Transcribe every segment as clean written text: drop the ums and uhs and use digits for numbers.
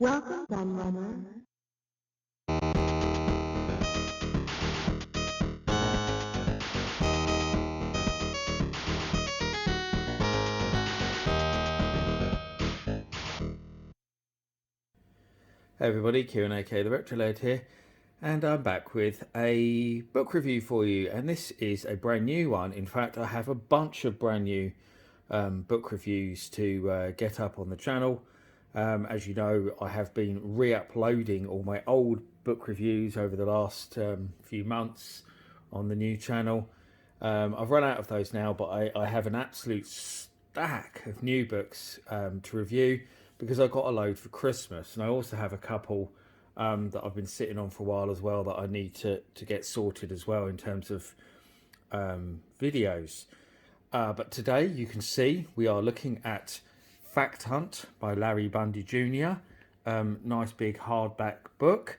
Welcome, Gunrunner. Hey everybody, Kieran aka the Retrolad here, and I'm back with a book review for you, and this is a brand new one. In fact, I have a bunch of brand new book reviews to get up on the channel. As you know, I have been re-uploading all my old book reviews over the last few months on the new channel. I've run out of those now, but I have an absolute stack of new books to review because I got a load for Christmas, and I also have a couple that I've been sitting on for a while as well that I need to get sorted as well in terms of videos. But today you can see we are looking at Fact Hunt by Larry Bundy Jr. Nice big hardback book.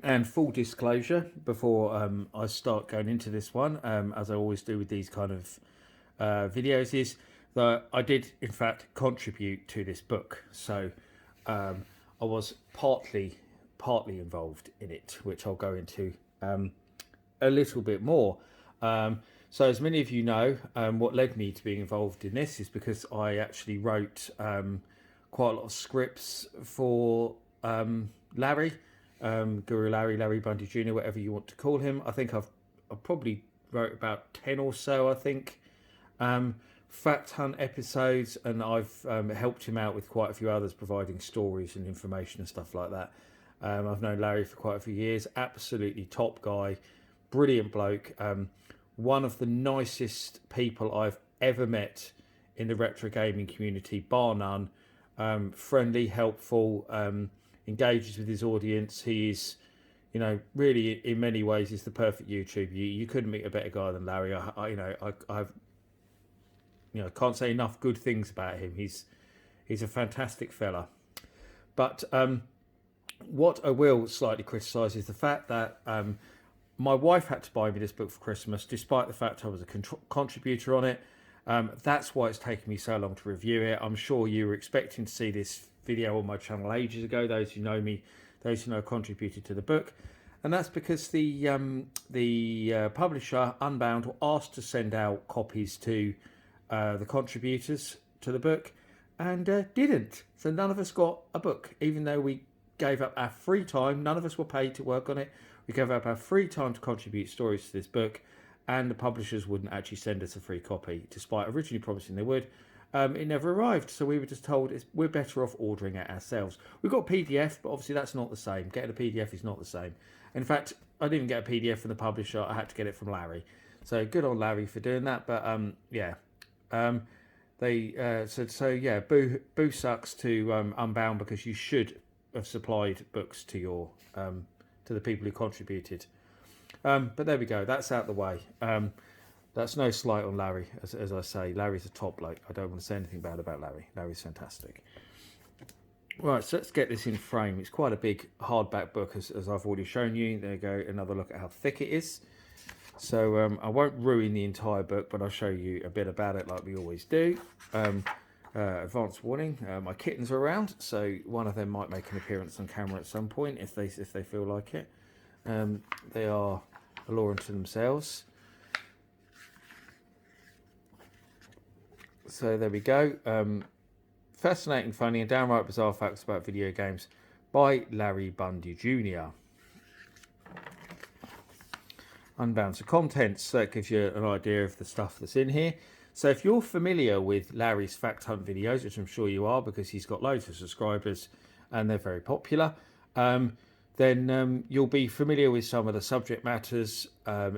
And full disclosure before I start going into this one, as I always do with these kind of videos, is that I did in fact contribute to this book. So I was partly involved in it, which I'll go into a little bit more. So as many of you know, what led me to being involved in this is because I actually wrote quite a lot of scripts for Larry, Guru Larry Bundy Jr, whatever you want to call him. I think I probably wrote about 10 or so, I think, Fact Hunt episodes, and I've helped him out with quite a few others, providing stories and information and stuff like that. I've known Larry for quite a few years. Absolutely top guy, brilliant bloke. One of the nicest people I've ever met in the retro gaming community, bar none. Friendly, helpful, engages with his audience. He is, you know, really in many ways is the perfect YouTuber. You couldn't meet a better guy than Larry. I've can't say enough good things about him. He's a fantastic fella. But what I will slightly criticise is the fact that my wife had to buy me this book for Christmas, despite the fact I was a contributor on it. That's why it's taken me so long to review it. I'm sure you were expecting to see this video on my channel ages ago. Those who know me, those who know I contributed to the book. And that's because the publisher, Unbound, were asked to send out copies to the contributors to the book, and didn't. So none of us got a book, even though we gave up our free time. None of us were paid to work on it. We gave up our free time to contribute stories to this book, and the publishers wouldn't actually send us a free copy, despite originally promising they would. It never arrived, so we were just told we're better off ordering it ourselves. We got a PDF, but obviously that's not the same. Getting a PDF is not the same. In fact, I didn't even get a PDF from the publisher. I had to get it from Larry. So good on Larry for doing that. But yeah. They said so. Yeah, boo sucks to Unbound, because you should have supplied books to your to the people who contributed. But there we go. That's out the way. That's no slight on Larry, as I say. Larry's a top bloke. I don't want to say anything bad about Larry. Larry's fantastic. Right, so let's get this in frame. It's quite a big hardback book, as I've already shown you. There you go. Another look at how thick it is. So I won't ruin the entire book, but I'll show you a bit about it like we always do. Advance warning, my kittens are around, so one of them might make an appearance on camera at some point if they feel like it. They are a law unto themselves. So there we go. Fascinating, funny, and downright bizarre facts about video games by Larry Bundy Jr. Unbound. So contents, that gives you an idea of the stuff that's in here. So if you're familiar with Larry's Fact Hunt videos, which I'm sure you are because he's got loads of subscribers and they're very popular, then you'll be familiar with some of the subject matters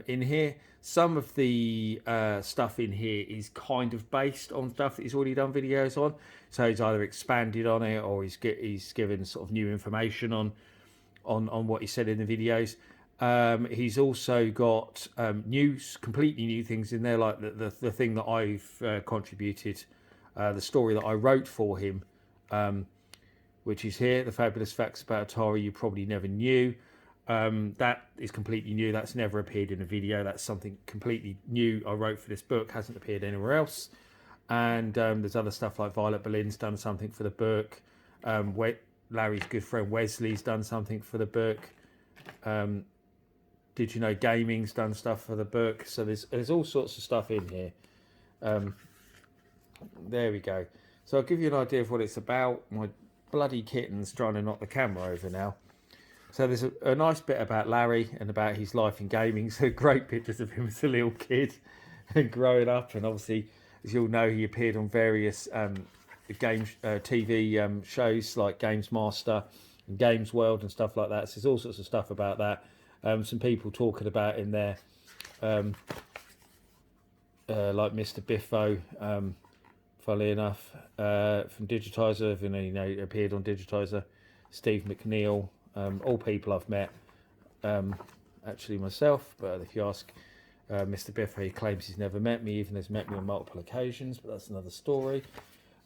in here. Some of the stuff in here is kind of based on stuff that he's already done videos on. So he's either expanded on it, or he's given sort of new information on what he said in the videos. He's also got completely new things in there, like the thing that I've contributed, the story that I wrote for him, which is here, The Fabulous Facts About Atari You Probably Never Knew. That is completely new. That's never appeared in a video. That's something completely new I wrote for this book, hasn't appeared anywhere else. And there's other stuff like Violet Berlin's done something for the book. Larry's good friend Wesley's done something for the book. Did you know Gaming's done stuff for the book? So there's all sorts of stuff in here. There we go. So I'll give you an idea of what it's about. My bloody kitten's trying to knock the camera over now. So there's a nice bit about Larry and about his life in gaming. So great pictures of him as a little kid and growing up. And obviously, as you'll know, he appeared on various TV shows like Games Master and Games World and stuff like that. So there's all sorts of stuff about that. Some people talking about in there, like Mr. Biffo, funnily enough, from Digitizer, you know, appeared on Digitizer. Steve McNeil, all people I've met, actually myself. But if you ask Mr. Biffo, he claims he's never met me, even has met me on multiple occasions. But that's another story.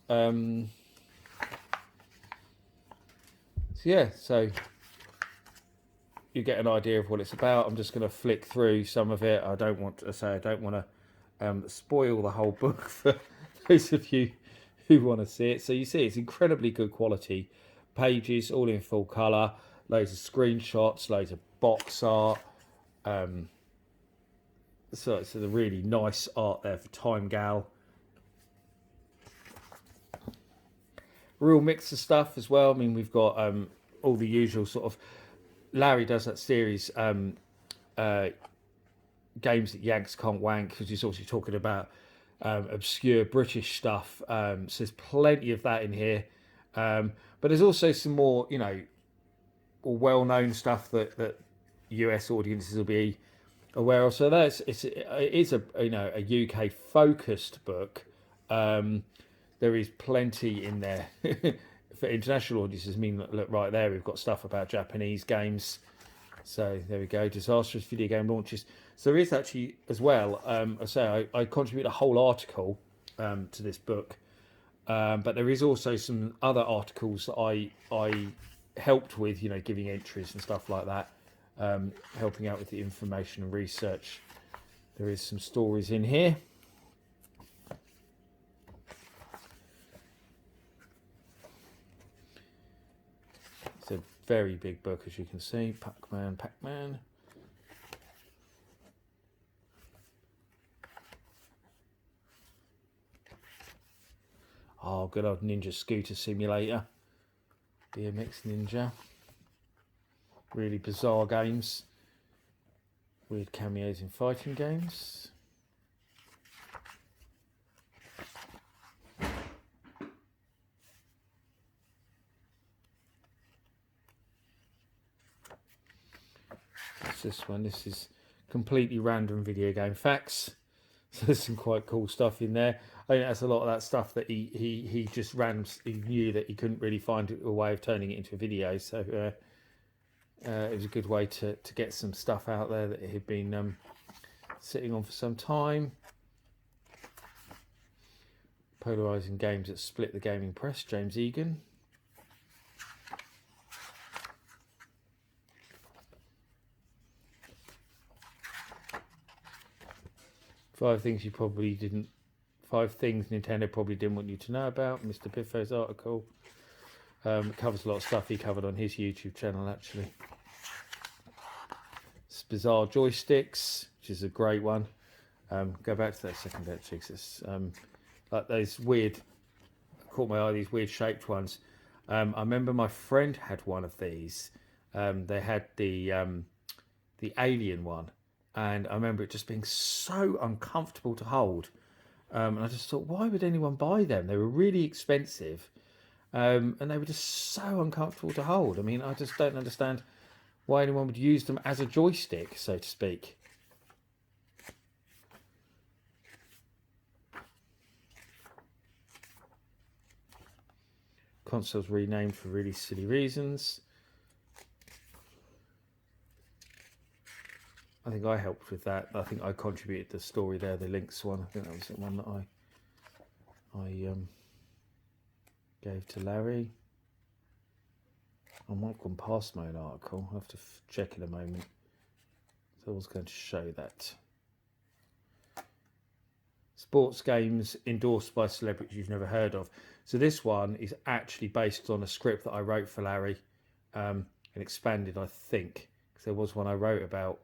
So yeah, so you get an idea of what it's about. I'm just going to flick through some of it. I don't want to spoil the whole book for those of you who want to see it. So you see it's incredibly good quality pages, all in full colour, loads of screenshots, loads of box art. So it's the really nice art there for Time Gal. Real mix of stuff as well. I mean, we've got all the usual sort of. Larry does that series, games that Yanks can't wank, because he's obviously talking about obscure British stuff. So there's plenty of that in here, but there's also some more, you know, well-known stuff that US audiences will be aware of. So it is a, you know, a UK focused book. There is plenty in there for international audiences. I mean, look right there, we've got stuff about Japanese games. So there we go, disastrous video game launches. So there is actually as well, I contribute a whole article to this book, but there is also some other articles that I helped with, you know, giving entries and stuff like that, helping out with the information and research. There is some stories in here. It's a very big book, as you can see. Pac-Man. Oh, good old Ninja Scooter Simulator. BMX Ninja. Really bizarre games. Weird cameos in fighting games. What's this one? This is completely random video game facts. So there's some quite cool stuff in there. I think that's a lot of that stuff that he just he knew that he couldn't really find a way of turning it into a video. So it was a good way to get some stuff out there that he'd been sitting on for some time. Polarising games that split the gaming press, James Egan. Five things Nintendo probably didn't want you to know about, Mr. Biffo's article. It covers a lot of stuff he covered on his YouTube channel, actually. It's bizarre joysticks, which is a great one. Go back to that second, actually, because it's like those weird, caught my eye, these weird shaped ones. I remember my friend had one of these. They had the alien one. And I remember it just being so uncomfortable to hold. And I just thought, why would anyone buy them? They were really expensive. And they were just so uncomfortable to hold. I mean, I just don't understand why anyone would use them as a joystick, so to speak. Consoles renamed for really silly reasons. I think I helped with that. I think I contributed the story there, the links one. I think that was the one that I gave to Larry. I might have gone past my own article. I'll have to check in a moment. So I was going to show that. sports games endorsed by celebrities you've never heard of. So this one is actually based on a script that I wrote for Larry, and expanded, I think, because there was one I wrote about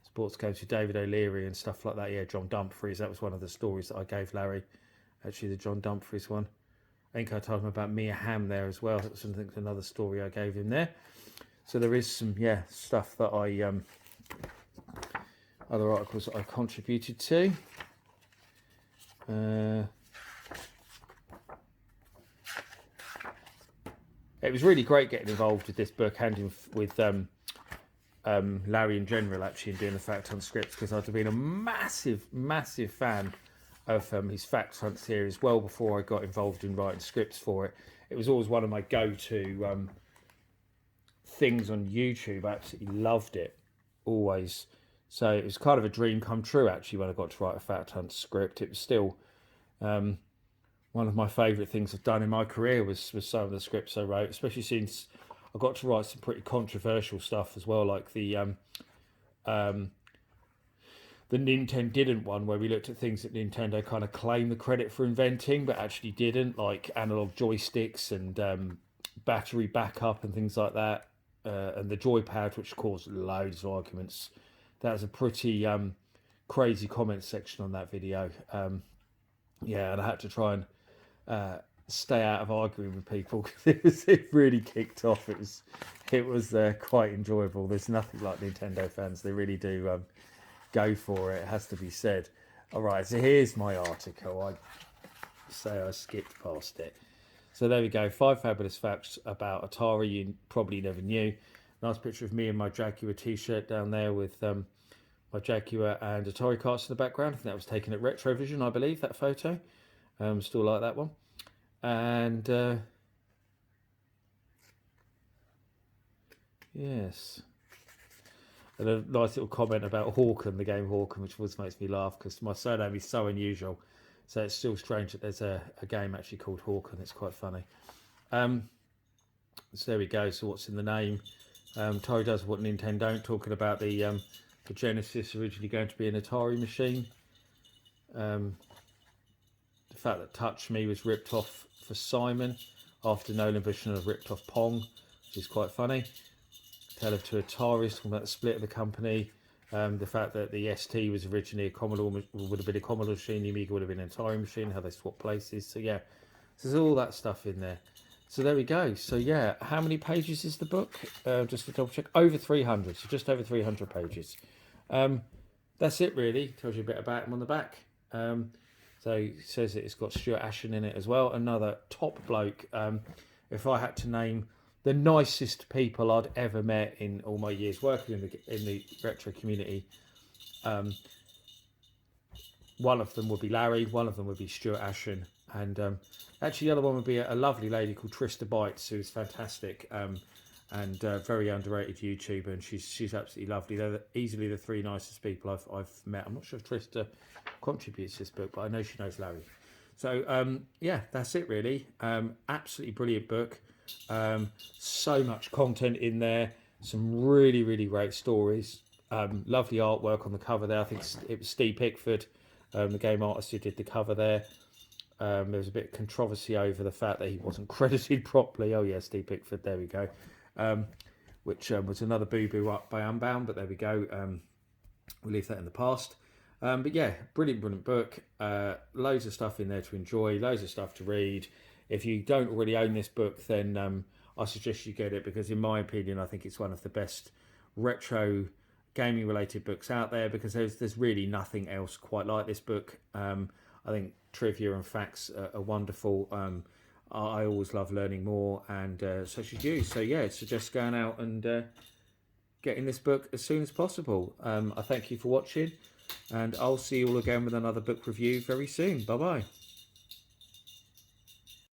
sports games with David O'Leary and stuff like that. Yeah, John Dumfries. That was one of the stories that I gave Larry. Actually, the John Dumfries one. I think I told him about Mia Hamm there as well. That's another story I gave him there. So there is some stuff that I other articles that I contributed to. It was really great getting involved with this book and with Larry in general, actually, in doing the Fact Hunt scripts, because I'd been a massive fan of his Fact Hunt series well before I got involved in writing scripts for it. It was always one of my go-to things on YouTube. I absolutely loved it, always. So it was kind of a dream come true, actually, when I got to write a Fact Hunt script. It was still one of my favourite things I've done in my career was some of the scripts I wrote, especially since I got to write some pretty controversial stuff as well, like the Nintendo didn't one, where we looked at things that Nintendo kind of claimed the credit for inventing but actually didn't, like analog joysticks and battery backup and things like that, and the joypad, which caused loads of arguments. That was a pretty crazy comment section on that video. Yeah, and I had to try and stay out of arguing with people because it really kicked off. It was quite enjoyable. There's nothing like Nintendo fans. They really do go for it. It has to be said. All right, so here's my article. I say I skipped past it. So there we go. 5 fabulous facts about Atari you probably never knew. Nice picture of me in my Jaguar t-shirt down there with my Jaguar and Atari carts in the background. I think that was taken at Retrovision, I believe, that photo. Still like that one. And yes. And a nice little comment about Hawken, the game Hawken, which always makes me laugh because my surname is so unusual. So it's still strange that there's a game actually called Hawken. It's quite funny. So there we go. So what's in the name? Atari does what Nintendo don't, talking about the Genesis originally going to be an Atari machine. The fact that Touch Me was ripped off for Simon after Nolan Bushnell had ripped off Pong, which is quite funny. Tale of Two Ataris, talking about the split of the company. The fact that the ST was originally a Commodore, would have been a Commodore machine, the Amiga would have been an Atari machine, how they swap places. So yeah, so there's all that stuff in there. So there we go. So yeah, how many pages is the book? Just to double check, over 300. So just over 300 pages. That's it really. Tells you a bit about him on the back. So it says that it's got Stuart Ashen in it as well. Another top bloke. If I had to name the nicest people I'd ever met in all my years working in the retro community, one of them would be Larry, one of them would be Stuart Ashen, and actually the other one would be a lovely lady called Trista Bites, who's fantastic and very underrated YouTuber, and she's absolutely lovely. They're easily the 3 nicest people I've met. I'm not sure if Trista contributes to this book, but I know she knows Larry. So yeah, that's it really. Absolutely brilliant book. So much content in there, some really great stories, lovely artwork on the cover there. I think it was Steve Pickford, the game artist, who did the cover there. There was a bit of controversy over the fact that he wasn't credited properly. Oh yeah, Steve Pickford, there we go. Which was another boo-boo up by Unbound, but there we go. We'll leave that in the past. But yeah, brilliant book. Loads of stuff in there to enjoy, loads of stuff to read. If you don't already own this book, then I suggest you get it, because in my opinion, I think it's one of the best retro gaming related books out there, because there's really nothing else quite like this book. I think trivia and facts are wonderful. I always love learning more, and so should you. So yeah, suggest going out and getting this book as soon as possible. I thank you for watching, and I'll see you all again with another book review very soon. Bye bye.